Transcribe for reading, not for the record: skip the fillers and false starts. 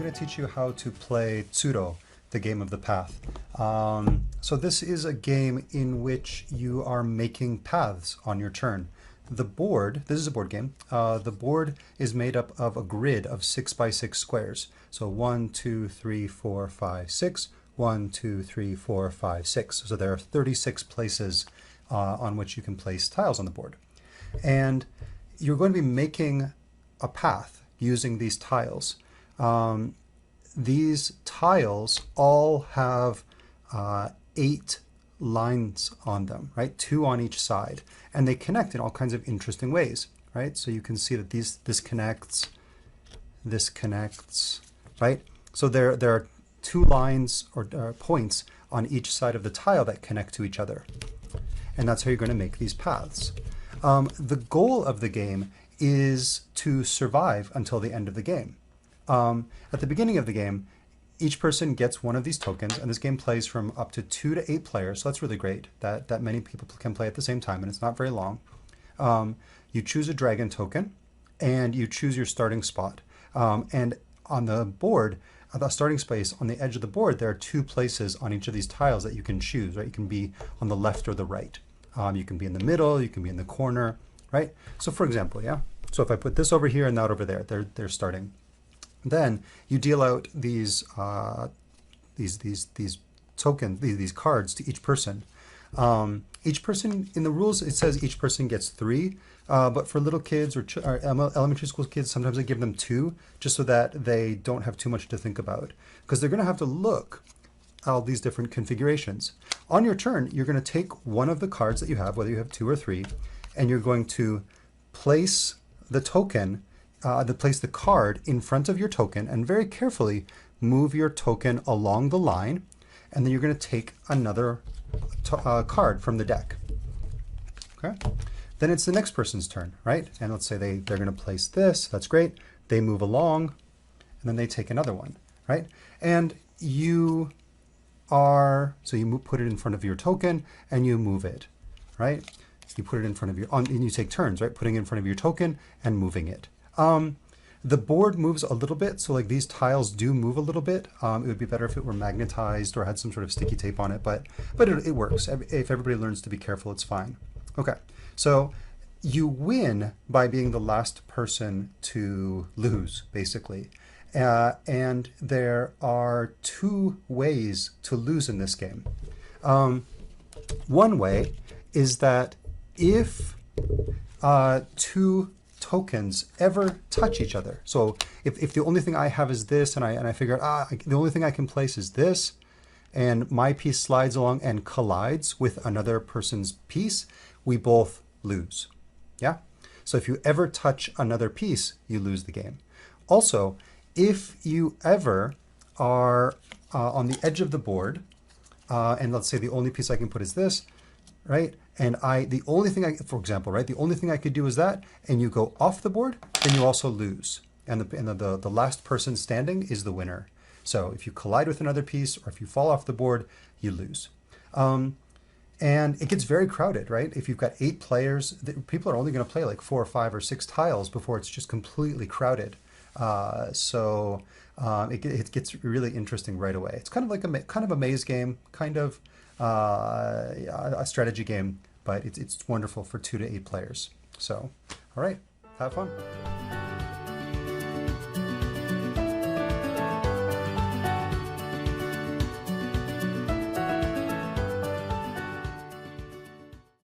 going to teach you how to play Tsuro, the game of the path. So this is a game in which you are making paths on your turn. The board, this is a board game, the board is made up of a grid of 6x6 squares. So 1, 2, 3, 4, 5, 6, 1, 2, 3, 4, 5, 6. So there are 36 places on which you can place tiles on the board. And you're going to be making a path using these tiles. These tiles all have 8 lines on them, right? 2 on each side, and they connect in all kinds of interesting ways, right? So you can see that this connects, right? So there are 2 lines or points on each side of the tile that connect to each other, and that's how you're going to make these paths. The goal of the game is to survive until the end of the game. At the beginning of the game, each person gets one of these tokens, and this game plays from up to 2 to 8 players, so that's really great that many people can play at the same time, and it's not very long. You choose a dragon token, and you choose your starting spot. And on the board, the starting space, on the edge of the board, there are 2 places on each of these tiles that you can choose, right? You can be on the left or the right. You can be in the middle, you can be in the corner, right? So for example, yeah. So if I put this over here and that over there, they're starting. Then you deal out these tokens, these cards to each person. Each person, in the rules, it says each person gets 3, but for little kids or elementary school kids, sometimes they give them 2, just so that they don't have too much to think about, because they're going to have to look at all these different configurations. On your turn, you're going to take one of the cards that you have, whether you have 2 or 3, and you're going to place the token, place the card in front of your token, and very carefully move your token along the line, and then you're going to take another card from the deck. Okay. Then it's the next person's turn, right? And let's say they're going to place this. That's great. They move along, and then they take another one, right? And you put it in front of your token, and you move it, right? You put it in front of your, and you take turns, right? Putting it in front of your token and moving it. The board moves a little bit, so like these tiles do move a little bit. It would be better if it were magnetized or had some sort of sticky tape on it, but it works. If everybody learns to be careful, it's fine. Okay, so you win by being the last person to lose, basically. And there are 2 ways to lose in this game. One way is that if 2 tokens ever touch each other. So if the only thing I have is this, and I figure the only thing I can place is this, and my piece slides along and collides with another person's piece, we both lose. Yeah? So if you ever touch another piece, you lose the game. Also, if you ever are on the edge of the board, and let's say the only piece I can put is this, right? And the only thing for example, right? The only thing I could do is that, and you go off the board, then you also lose. And the last person standing is the winner. So if you collide with another piece, or if you fall off the board, you lose. And it gets very crowded, right? If you've got 8 players, people are only going to play like 4 or 5 or 6 tiles before it's just completely crowded. It gets really interesting right away. It's kind of like a maze game, kind of a strategy game, but it's wonderful for 2 to 8 players. So, all right, have fun.